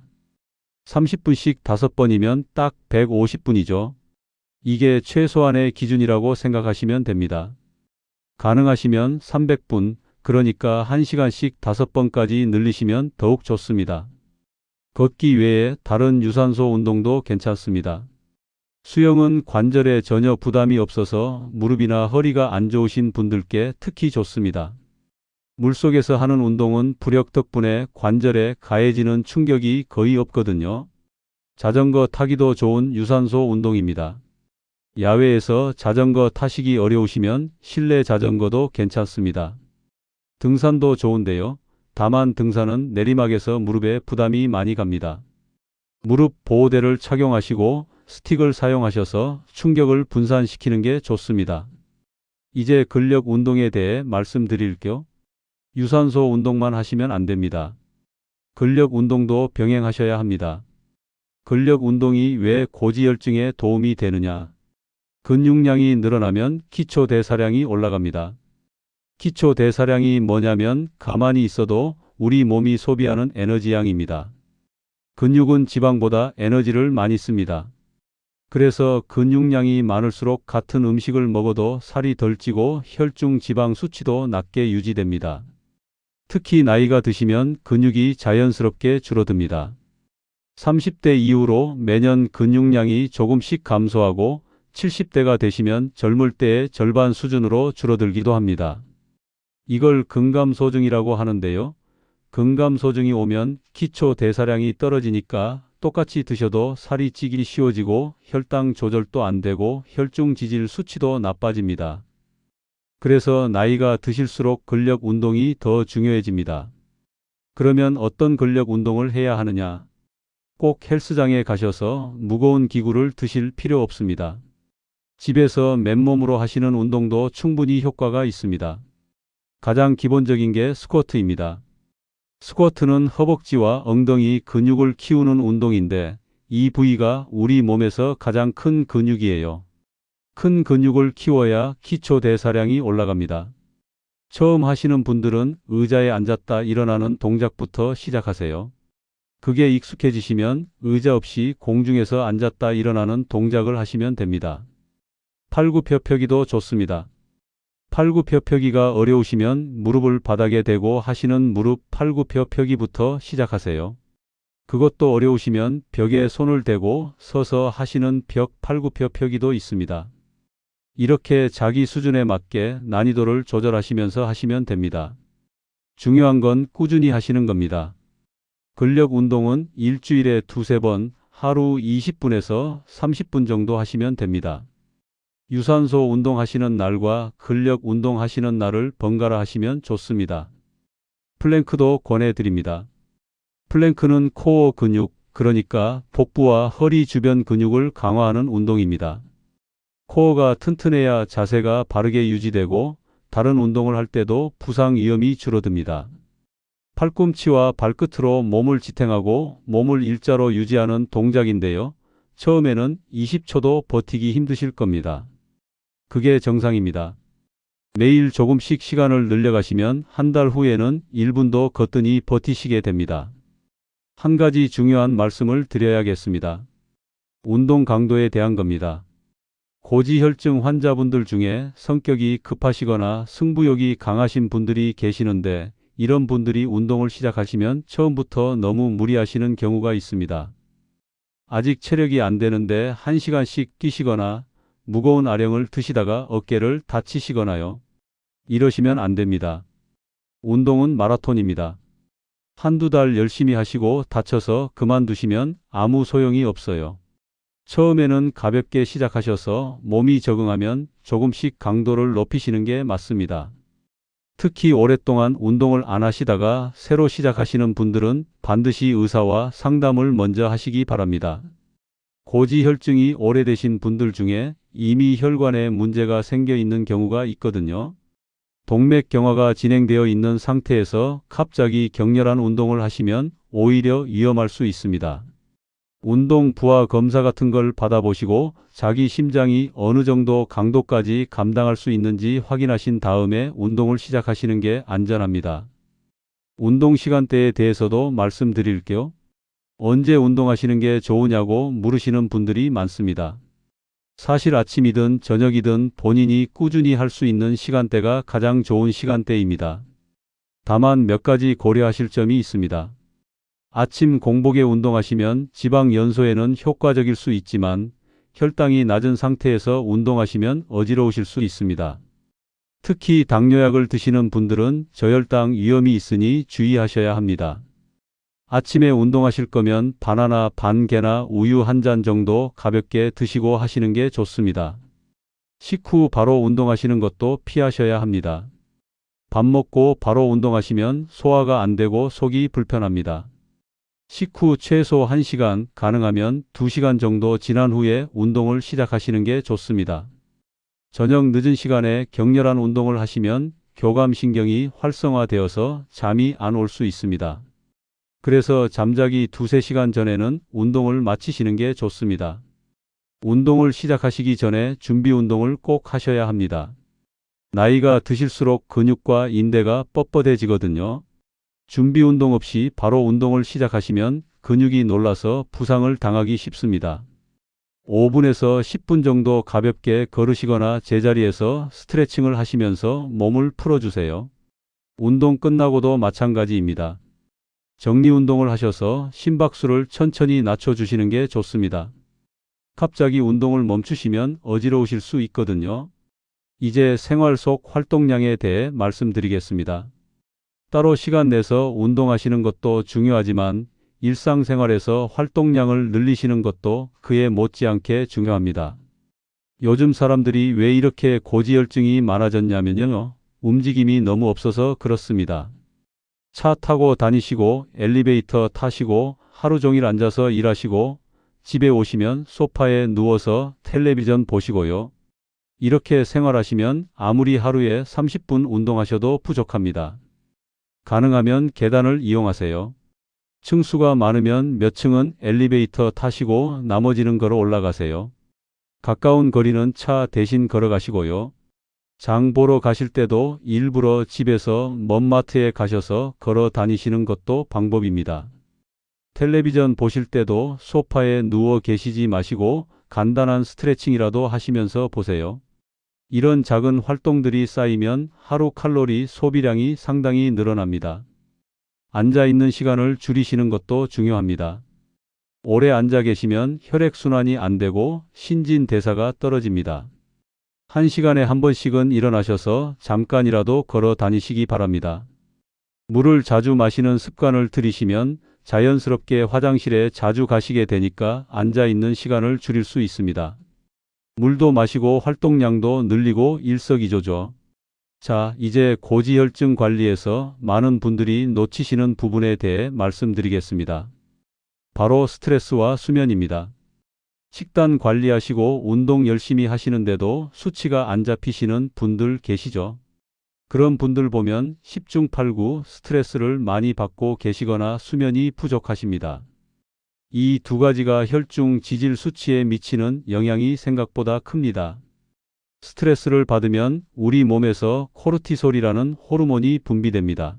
30분씩 5번이면 딱 150분이죠. 이게 최소한의 기준이라고 생각하시면 됩니다. 가능하시면 300분, 그러니까 1시간씩 5번까지 늘리시면 더욱 좋습니다. 걷기 외에 다른 유산소 운동도 괜찮습니다. 수영은 관절에 전혀 부담이 없어서 무릎이나 허리가 안 좋으신 분들께 특히 좋습니다. 물속에서 하는 운동은 부력 덕분에 관절에 가해지는 충격이 거의 없거든요. 자전거 타기도 좋은 유산소 운동입니다. 야외에서 자전거 타시기 어려우시면 실내 자전거도 괜찮습니다. 등산도 좋은데요. 다만 등산은 내리막에서 무릎에 부담이 많이 갑니다. 무릎 보호대를 착용하시고 스틱을 사용하셔서 충격을 분산시키는 게 좋습니다. 이제 근력 운동에 대해 말씀드릴게요. 유산소 운동만 하시면 안 됩니다. 근력 운동도 병행하셔야 합니다. 근력 운동이 왜 고지혈증에 도움이 되느냐? 근육량이 늘어나면 기초 대사량이 올라갑니다. 기초 대사량이 뭐냐면 가만히 있어도 우리 몸이 소비하는 에너지 양입니다. 근육은 지방보다 에너지를 많이 씁니다. 그래서 근육량이 많을수록 같은 음식을 먹어도 살이 덜 찌고 혈중 지방 수치도 낮게 유지됩니다. 특히 나이가 드시면 근육이 자연스럽게 줄어듭니다. 30대 이후로 매년 근육량이 조금씩 감소하고 70대가 되시면 젊을 때의 절반 수준으로 줄어들기도 합니다. 이걸 근감소증이라고 하는데요. 근감소증이 오면 기초 대사량이 떨어지니까 똑같이 드셔도 살이 찌기 쉬워지고 혈당 조절도 안 되고 혈중 지질 수치도 나빠집니다. 그래서 나이가 드실수록 근력 운동이 더 중요해집니다. 그러면 어떤 근력 운동을 해야 하느냐? 꼭 헬스장에 가셔서 무거운 기구를 드실 필요 없습니다. 집에서 맨몸으로 하시는 운동도 충분히 효과가 있습니다. 가장 기본적인 게 스쿼트입니다. 스쿼트는 허벅지와 엉덩이 근육을 키우는 운동인데 이 부위가 우리 몸에서 가장 큰 근육이에요. 큰 근육을 키워야 기초 대사량이 올라갑니다. 처음 하시는 분들은 의자에 앉았다 일어나는 동작부터 시작하세요. 그게 익숙해지시면 의자 없이 공중에서 앉았다 일어나는 동작을 하시면 됩니다. 팔굽혀펴기도 좋습니다. 팔굽혀펴기가 어려우시면 무릎을 바닥에 대고 하시는 무릎 팔굽혀펴기부터 시작하세요. 그것도 어려우시면 벽에 손을 대고 서서 하시는 벽 팔굽혀펴기도 있습니다. 이렇게 자기 수준에 맞게 난이도를 조절하시면서 하시면 됩니다. 중요한 건 꾸준히 하시는 겁니다. 근력 운동은 일주일에 두세 번, 하루 20분에서 30분 정도 하시면 됩니다. 유산소 운동하시는 날과 근력 운동하시는 날을 번갈아 하시면 좋습니다. 플랭크도 권해드립니다. 플랭크는 코어 근육, 그러니까 복부와 허리 주변 근육을 강화하는 운동입니다. 코어가 튼튼해야 자세가 바르게 유지되고 다른 운동을 할 때도 부상 위험이 줄어듭니다. 팔꿈치와 발끝으로 몸을 지탱하고 몸을 일자로 유지하는 동작인데요. 처음에는 20초도 버티기 힘드실 겁니다. 그게 정상입니다. 매일 조금씩 시간을 늘려가시면 한 달 후에는 1분도 거뜬히 버티시게 됩니다. 한 가지 중요한 말씀을 드려야겠습니다. 운동 강도에 대한 겁니다. 고지혈증 환자분들 중에 성격이 급하시거나 승부욕이 강하신 분들이 계시는데 이런 분들이 운동을 시작하시면 처음부터 너무 무리하시는 경우가 있습니다. 아직 체력이 안 되는데 1시간씩 뛰시거나 무거운 아령을 드시다가 어깨를 다치시거나요. 이러시면 안 됩니다. 운동은 마라톤입니다. 한두 달 열심히 하시고 다쳐서 그만두시면 아무 소용이 없어요. 처음에는 가볍게 시작하셔서 몸이 적응하면 조금씩 강도를 높이시는 게 맞습니다. 특히 오랫동안 운동을 안 하시다가 새로 시작하시는 분들은 반드시 의사와 상담을 먼저 하시기 바랍니다. 고지혈증이 오래되신 분들 중에 이미 혈관에 문제가 생겨 있는 경우가 있거든요. 동맥경화가 진행되어 있는 상태에서 갑자기 격렬한 운동을 하시면 오히려 위험할 수 있습니다. 운동 부하 검사 같은 걸 받아보시고 자기 심장이 어느 정도 강도까지 감당할 수 있는지 확인하신 다음에 운동을 시작하시는 게 안전합니다. 운동 시간대에 대해서도 말씀드릴게요. 언제 운동하시는 게 좋으냐고 물으시는 분들이 많습니다. 사실 아침이든 저녁이든 본인이 꾸준히 할 수 있는 시간대가 가장 좋은 시간대입니다. 다만 몇 가지 고려하실 점이 있습니다. 아침 공복에 운동하시면 지방 연소에는 효과적일 수 있지만 혈당이 낮은 상태에서 운동하시면 어지러우실 수 있습니다. 특히 당뇨약을 드시는 분들은 저혈당 위험이 있으니 주의하셔야 합니다. 아침에 운동하실 거면 바나나 반 개나 우유 한 잔 정도 가볍게 드시고 하시는 게 좋습니다. 식후 바로 운동하시는 것도 피하셔야 합니다. 밥 먹고 바로 운동하시면 소화가 안 되고 속이 불편합니다. 식후 최소 1시간, 가능하면 2시간 정도 지난 후에 운동을 시작하시는 게 좋습니다. 저녁 늦은 시간에 격렬한 운동을 하시면 교감신경이 활성화되어서 잠이 안 올 수 있습니다. 그래서 잠자기 2~3시간 전에는 운동을 마치시는 게 좋습니다. 운동을 시작하시기 전에 준비 운동을 꼭 하셔야 합니다. 나이가 드실수록 근육과 인대가 뻣뻣해지거든요. 준비 운동 없이 바로 운동을 시작하시면 근육이 놀라서 부상을 당하기 쉽습니다. 5분에서 10분 정도 가볍게 걸으시거나 제자리에서 스트레칭을 하시면서 몸을 풀어주세요. 운동 끝나고도 마찬가지입니다. 정리 운동을 하셔서 심박수를 천천히 낮춰주시는 게 좋습니다. 갑자기 운동을 멈추시면 어지러우실 수 있거든요. 이제 생활 속 활동량에 대해 말씀드리겠습니다. 따로 시간 내서 운동하시는 것도 중요하지만 일상생활에서 활동량을 늘리시는 것도 그에 못지않게 중요합니다. 요즘 사람들이 왜 이렇게 고지혈증이 많아졌냐면요. 움직임이 너무 없어서 그렇습니다. 차 타고 다니시고 엘리베이터 타시고 하루 종일 앉아서 일하시고 집에 오시면 소파에 누워서 텔레비전 보시고요. 이렇게 생활하시면 아무리 하루에 30분 운동하셔도 부족합니다. 가능하면 계단을 이용하세요. 층수가 많으면 몇 층은 엘리베이터 타시고 나머지는 걸어 올라가세요. 가까운 거리는 차 대신 걸어가시고요. 장 보러 가실 때도 일부러 집에서 먼 마트에 가셔서 걸어 다니시는 것도 방법입니다. 텔레비전 보실 때도 소파에 누워 계시지 마시고 간단한 스트레칭이라도 하시면서 보세요. 이런 작은 활동들이 쌓이면 하루 칼로리 소비량이 상당히 늘어납니다. 앉아 있는 시간을 줄이시는 것도 중요합니다. 오래 앉아 계시면 혈액순환이 안 되고 신진대사가 떨어집니다. 1시간에 한 번씩은 일어나셔서 잠깐이라도 걸어 다니시기 바랍니다. 물을 자주 마시는 습관을 들이시면 자연스럽게 화장실에 자주 가시게 되니까 앉아 있는 시간을 줄일 수 있습니다. 물도 마시고 활동량도 늘리고 일석이조죠. 자, 이제 고지혈증 관리에서 많은 분들이 놓치시는 부분에 대해 말씀드리겠습니다. 바로 스트레스와 수면입니다. 식단 관리하시고 운동 열심히 하시는데도 수치가 안 잡히시는 분들 계시죠? 그런 분들 보면 10중 8구 스트레스를 많이 받고 계시거나 수면이 부족하십니다. 이 두 가지가 혈중 지질 수치에 미치는 영향이 생각보다 큽니다. 스트레스를 받으면 우리 몸에서 코르티솔이라는 호르몬이 분비됩니다.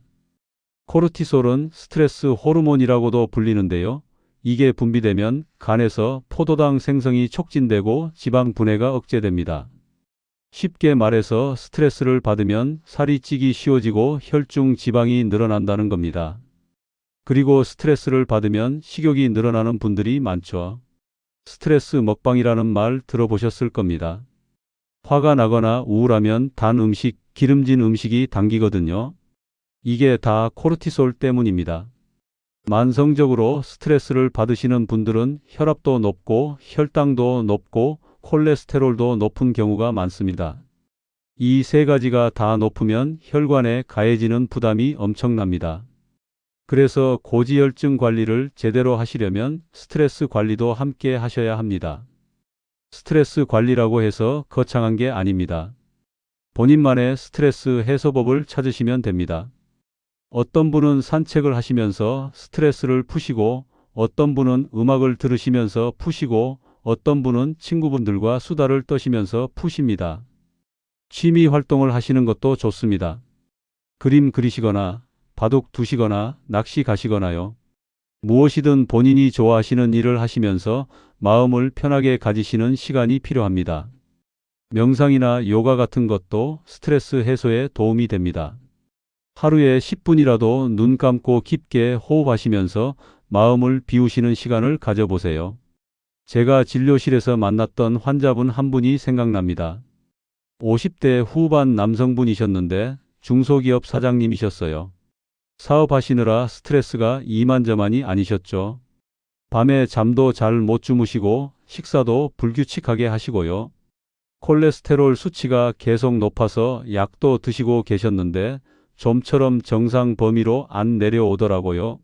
코르티솔은 스트레스 호르몬이라고도 불리는데요. 이게 분비되면 간에서 포도당 생성이 촉진되고 지방 분해가 억제됩니다. 쉽게 말해서 스트레스를 받으면 살이 찌기 쉬워지고 혈중 지방이 늘어난다는 겁니다. 그리고 스트레스를 받으면 식욕이 늘어나는 분들이 많죠. 스트레스 먹방이라는 말 들어보셨을 겁니다. 화가 나거나 우울하면 단 음식, 기름진 음식이 당기거든요. 이게 다 코르티솔 때문입니다. 만성적으로 스트레스를 받으시는 분들은 혈압도 높고 혈당도 높고 콜레스테롤도 높은 경우가 많습니다. 이 세 가지가 다 높으면 혈관에 가해지는 부담이 엄청납니다. 그래서 고지혈증 관리를 제대로 하시려면 스트레스 관리도 함께 하셔야 합니다. 스트레스 관리라고 해서 거창한 게 아닙니다. 본인만의 스트레스 해소법을 찾으시면 됩니다. 어떤 분은 산책을 하시면서 스트레스를 푸시고 어떤 분은 음악을 들으시면서 푸시고 어떤 분은 친구분들과 수다를 떠시면서 푸십니다. 취미 활동을 하시는 것도 좋습니다. 그림 그리시거나 바둑 두시거나 낚시 가시거나요. 무엇이든 본인이 좋아하시는 일을 하시면서 마음을 편하게 가지시는 시간이 필요합니다. 명상이나 요가 같은 것도 스트레스 해소에 도움이 됩니다. 하루에 10분이라도 눈 감고 깊게 호흡하시면서 마음을 비우시는 시간을 가져보세요. 제가 진료실에서 만났던 환자분 한 분이 생각납니다. 50대 후반 남성분이셨는데 중소기업 사장님이셨어요. 사업하시느라 스트레스가 이만저만이 아니셨죠. 밤에 잠도 잘 못 주무시고 식사도 불규칙하게 하시고요. 콜레스테롤 수치가 계속 높아서 약도 드시고 계셨는데 좀처럼 정상 범위로 안 내려오더라고요.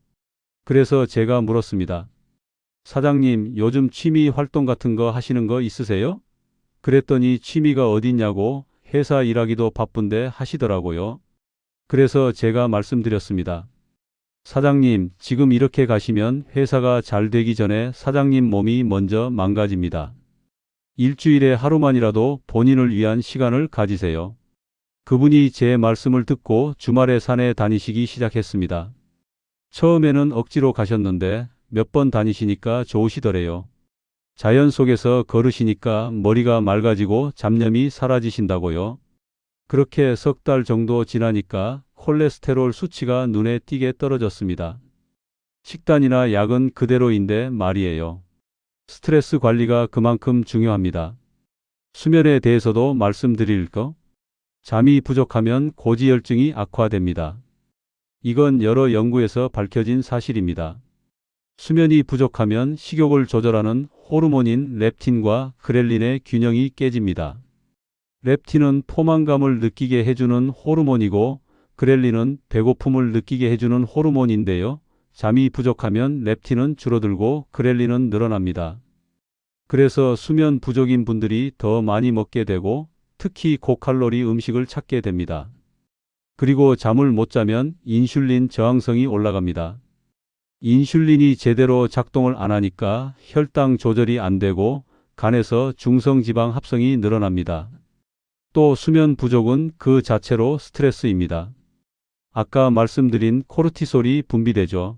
그래서 제가 물었습니다. 사장님, 요즘 취미 활동 같은 거 하시는 거 있으세요? 그랬더니 취미가 어딨냐고 회사 일하기도 바쁜데 하시더라고요. 그래서 제가 말씀드렸습니다. 사장님, 지금 이렇게 가시면 회사가 잘 되기 전에 사장님 몸이 먼저 망가집니다. 일주일에 하루만이라도 본인을 위한 시간을 가지세요. 그분이 제 말씀을 듣고 주말에 산에 다니시기 시작했습니다. 처음에는 억지로 가셨는데 몇 번 다니시니까 좋으시더래요. 자연 속에서 걸으시니까 머리가 맑아지고 잡념이 사라지신다고요. 그렇게 석 달 정도 지나니까 콜레스테롤 수치가 눈에 띄게 떨어졌습니다. 식단이나 약은 그대로인데 말이에요. 스트레스 관리가 그만큼 중요합니다. 수면에 대해서도 말씀드릴 거. 잠이 부족하면 고지혈증이 악화됩니다. 이건 여러 연구에서 밝혀진 사실입니다. 수면이 부족하면 식욕을 조절하는 호르몬인 렙틴과 그렐린의 균형이 깨집니다. 렙틴은 포만감을 느끼게 해주는 호르몬이고 그렐린은 배고픔을 느끼게 해주는 호르몬인데요. 잠이 부족하면 렙틴은 줄어들고 그렐린은 늘어납니다. 그래서 수면 부족인 분들이 더 많이 먹게 되고 특히 고칼로리 음식을 찾게 됩니다. 그리고 잠을 못 자면 인슐린 저항성이 올라갑니다. 인슐린이 제대로 작동을 안 하니까 혈당 조절이 안 되고 간에서 중성지방 합성이 늘어납니다. 또 수면 부족은 그 자체로 스트레스입니다. 아까 말씀드린 코르티솔이 분비되죠.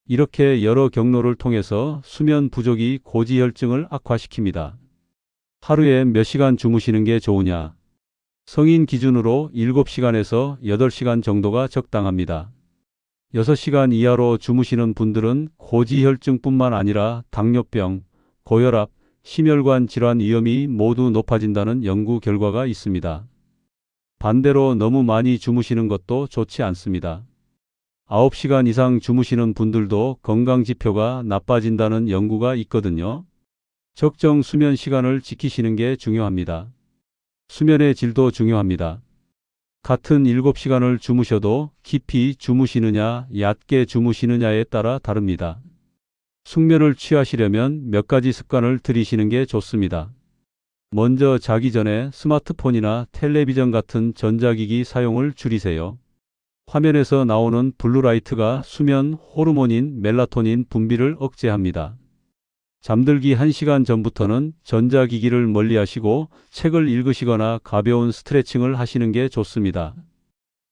이렇게 여러 경로를 통해서 수면 부족이 고지혈증을 악화시킵니다. 하루에 몇 시간 주무시는 게 좋으냐? 성인 기준으로 7시간에서 8시간 정도가 적당합니다. 6시간 이하로 주무시는 분들은 고지혈증뿐만 아니라 당뇨병, 고혈압, 심혈관 질환 위험이 모두 높아진다는 연구 결과가 있습니다. 반대로 너무 많이 주무시는 것도 좋지 않습니다. 9시간 이상 주무시는 분들도 건강 지표가 나빠진다는 연구가 있거든요. 적정 수면 시간을 지키시는 게 중요합니다. 수면의 질도 중요합니다. 같은 7시간을 주무셔도 깊이 주무시느냐, 얕게 주무시느냐에 따라 다릅니다. 숙면을 취하시려면 몇 가지 습관을 들이시는 게 좋습니다. 먼저 자기 전에 스마트폰이나 텔레비전 같은 전자기기 사용을 줄이세요. 화면에서 나오는 블루라이트가 수면 호르몬인 멜라토닌 분비를 억제합니다. 잠들기 1시간 전부터는 전자기기를 멀리하시고 책을 읽으시거나 가벼운 스트레칭을 하시는 게 좋습니다.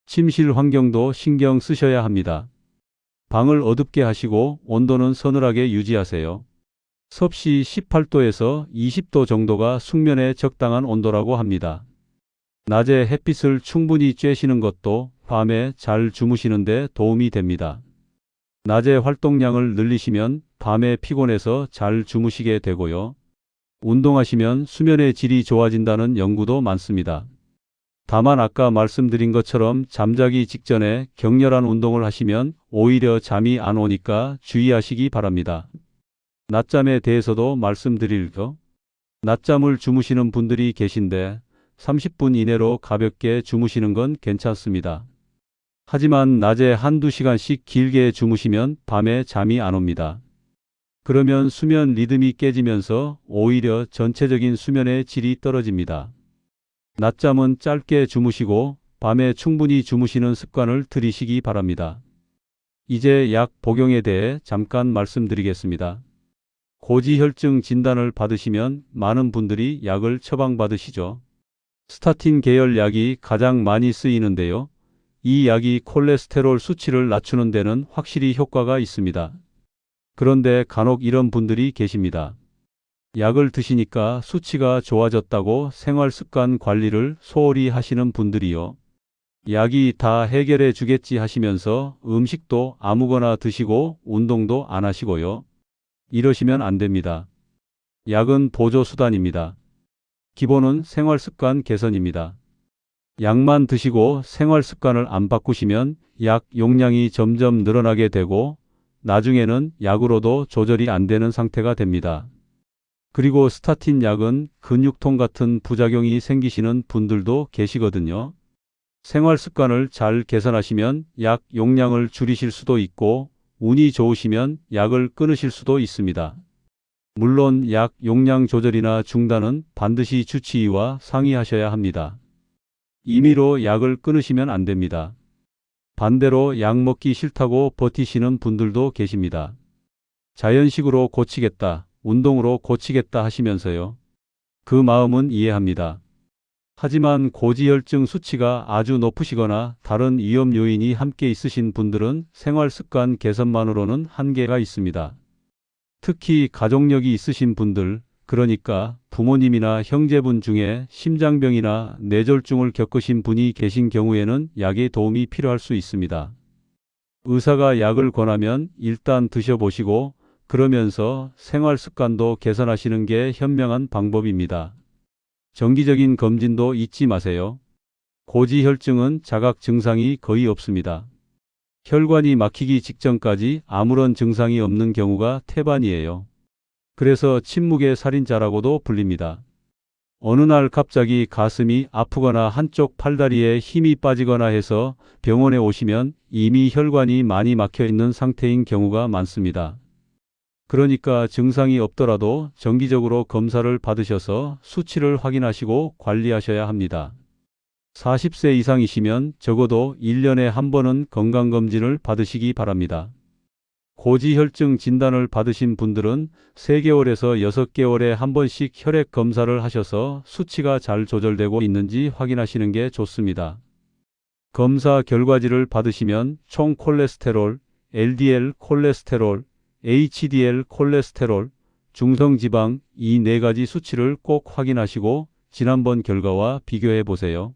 침실 환경도 신경 쓰셔야 합니다. 방을 어둡게 하시고 온도는 서늘하게 유지하세요. 섭씨 18도에서 20도 정도가 숙면에 적당한 온도라고 합니다. 낮에 햇빛을 충분히 쬐시는 것도 밤에 잘 주무시는 데 도움이 됩니다. 낮에 활동량을 늘리시면 밤에 피곤해서 잘 주무시게 되고요. 운동하시면 수면의 질이 좋아진다는 연구도 많습니다. 다만 아까 말씀드린 것처럼 잠자기 직전에 격렬한 운동을 하시면 오히려 잠이 안 오니까 주의하시기 바랍니다. 낮잠에 대해서도 말씀드릴 거. 낮잠을 주무시는 분들이 계신데 30분 이내로 가볍게 주무시는 건 괜찮습니다. 하지만 낮에 한두 시간씩 길게 주무시면 밤에 잠이 안 옵니다. 그러면 수면 리듬이 깨지면서 오히려 전체적인 수면의 질이 떨어집니다. 낮잠은 짧게 주무시고 밤에 충분히 주무시는 습관을 들이시기 바랍니다. 이제 약 복용에 대해 잠깐 말씀드리겠습니다. 고지혈증 진단을 받으시면 많은 분들이 약을 처방받으시죠. 스타틴 계열 약이 가장 많이 쓰이는데요. 이 약이 콜레스테롤 수치를 낮추는 데는 확실히 효과가 있습니다. 그런데 간혹 이런 분들이 계십니다. 약을 드시니까 수치가 좋아졌다고 생활습관 관리를 소홀히 하시는 분들이요. 약이 다 해결해 주겠지 하시면서 음식도 아무거나 드시고 운동도 안 하시고요. 이러시면 안 됩니다. 약은 보조수단입니다. 기본은 생활습관 개선입니다. 약만 드시고 생활습관을 안 바꾸시면 약 용량이 점점 늘어나게 되고 나중에는 약으로도 조절이 안 되는 상태가 됩니다. 그리고 스타틴 약은 근육통 같은 부작용이 생기시는 분들도 계시거든요. 생활습관을 잘 개선하시면 약 용량을 줄이실 수도 있고 운이 좋으시면 약을 끊으실 수도 있습니다. 물론 약 용량 조절이나 중단은 반드시 주치의와 상의하셔야 합니다. 임의로 약을 끊으시면 안 됩니다. 반대로 약 먹기 싫다고 버티시는 분들도 계십니다. 자연식으로 고치겠다, 운동으로 고치겠다 하시면서요. 그 마음은 이해합니다. 하지만 고지혈증 수치가 아주 높으시거나 다른 위험 요인이 함께 있으신 분들은 생활 습관 개선만으로는 한계가 있습니다. 특히 가족력이 있으신 분들, 그러니까 부모님이나 형제분 중에 심장병이나 뇌졸중을 겪으신 분이 계신 경우에는 약의 도움이 필요할 수 있습니다. 의사가 약을 권하면 일단 드셔보시고 그러면서 생활 습관도 개선하시는 게 현명한 방법입니다. 정기적인 검진도 잊지 마세요. 고지혈증은 자각 증상이 거의 없습니다. 혈관이 막히기 직전까지 아무런 증상이 없는 경우가 태반이에요. 그래서 침묵의 살인자라고도 불립니다. 어느 날 갑자기 가슴이 아프거나 한쪽 팔다리에 힘이 빠지거나 해서 병원에 오시면 이미 혈관이 많이 막혀 있는 상태인 경우가 많습니다. 그러니까 증상이 없더라도 정기적으로 검사를 받으셔서 수치를 확인하시고 관리하셔야 합니다. 40세 이상이시면 적어도 1년에 한 번은 건강검진을 받으시기 바랍니다. 고지혈증 진단을 받으신 분들은 3개월에서 6개월에 한 번씩 혈액 검사를 하셔서 수치가 잘 조절되고 있는지 확인하시는 게 좋습니다. 검사 결과지를 받으시면 총 콜레스테롤, LDL 콜레스테롤, HDL 콜레스테롤, 중성지방 이 4가지 수치를 꼭 확인하시고 지난번 결과와 비교해 보세요.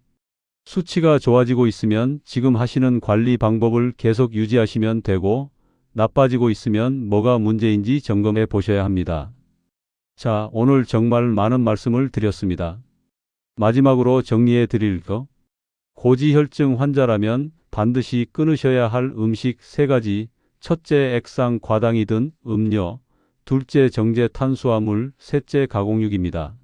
수치가 좋아지고 있으면 지금 하시는 관리 방법을 계속 유지하시면 되고 나빠지고 있으면 뭐가 문제인지 점검해 보셔야 합니다. 자, 오늘 정말 많은 말씀을 드렸습니다. 마지막으로 정리해 드릴 거. 고지혈증 환자라면 반드시 끊으셔야 할 음식 3가지. 첫째, 액상 과당이 든 음료. 둘째, 정제 탄수화물. 셋째, 가공육입니다.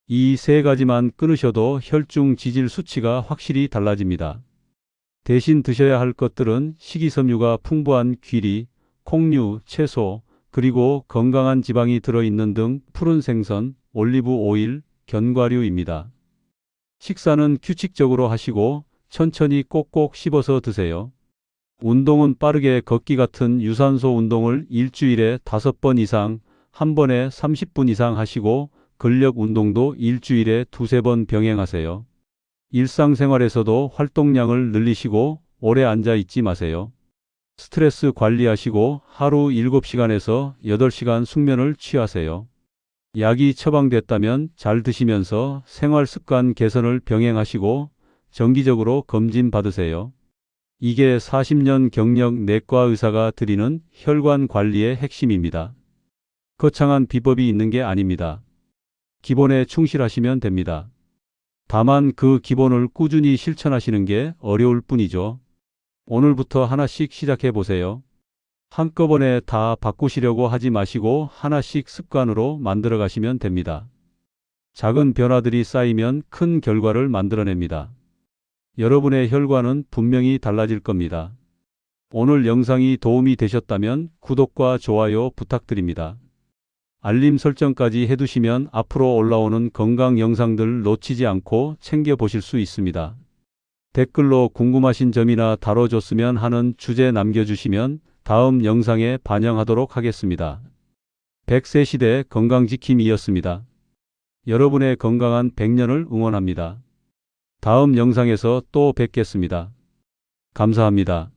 이 3가지만 끊으셔도 혈중 지질 수치가 확실히 달라집니다. 대신 드셔야 할 것들은 식이섬유가 풍부한 귀리, 콩류, 채소, 그리고 건강한 지방이 들어있는 등 푸른 생선, 올리브 오일, 견과류입니다. 식사는 규칙적으로 하시고 천천히 꼭꼭 씹어서 드세요. 운동은 빠르게 걷기 같은 유산소 운동을 일주일에 5번 이상, 한 번에 30분 이상 하시고 근력 운동도 일주일에 2-3번 병행하세요. 일상생활에서도 활동량을 늘리시고 오래 앉아 있지 마세요. 스트레스 관리하시고 하루 7시간에서 8시간 숙면을 취하세요. 약이 처방됐다면 잘 드시면서 생활 습관 개선을 병행하시고 정기적으로 검진 받으세요. 이게 40년 경력 내과 의사가 드리는 혈관 관리의 핵심입니다. 거창한 비법이 있는 게 아닙니다. 기본에 충실하시면 됩니다. 다만 그 기본을 꾸준히 실천하시는 게 어려울 뿐이죠. 오늘부터 하나씩 시작해 보세요. 한꺼번에 다 바꾸시려고 하지 마시고 하나씩 습관으로 만들어 가시면 됩니다. 작은 변화들이 쌓이면 큰 결과를 만들어냅니다. 여러분의 혈관은 분명히 달라질 겁니다. 오늘 영상이 도움이 되셨다면 구독과 좋아요 부탁드립니다. 알림 설정까지 해두시면 앞으로 올라오는 건강 영상들 놓치지 않고 챙겨보실 수 있습니다. 댓글로 궁금하신 점이나 다뤄줬으면 하는 주제 남겨주시면 다음 영상에 반영하도록 하겠습니다. 100세 시대 건강지킴이였습니다. 여러분의 건강한 100년을 응원합니다. 다음 영상에서 또 뵙겠습니다. 감사합니다.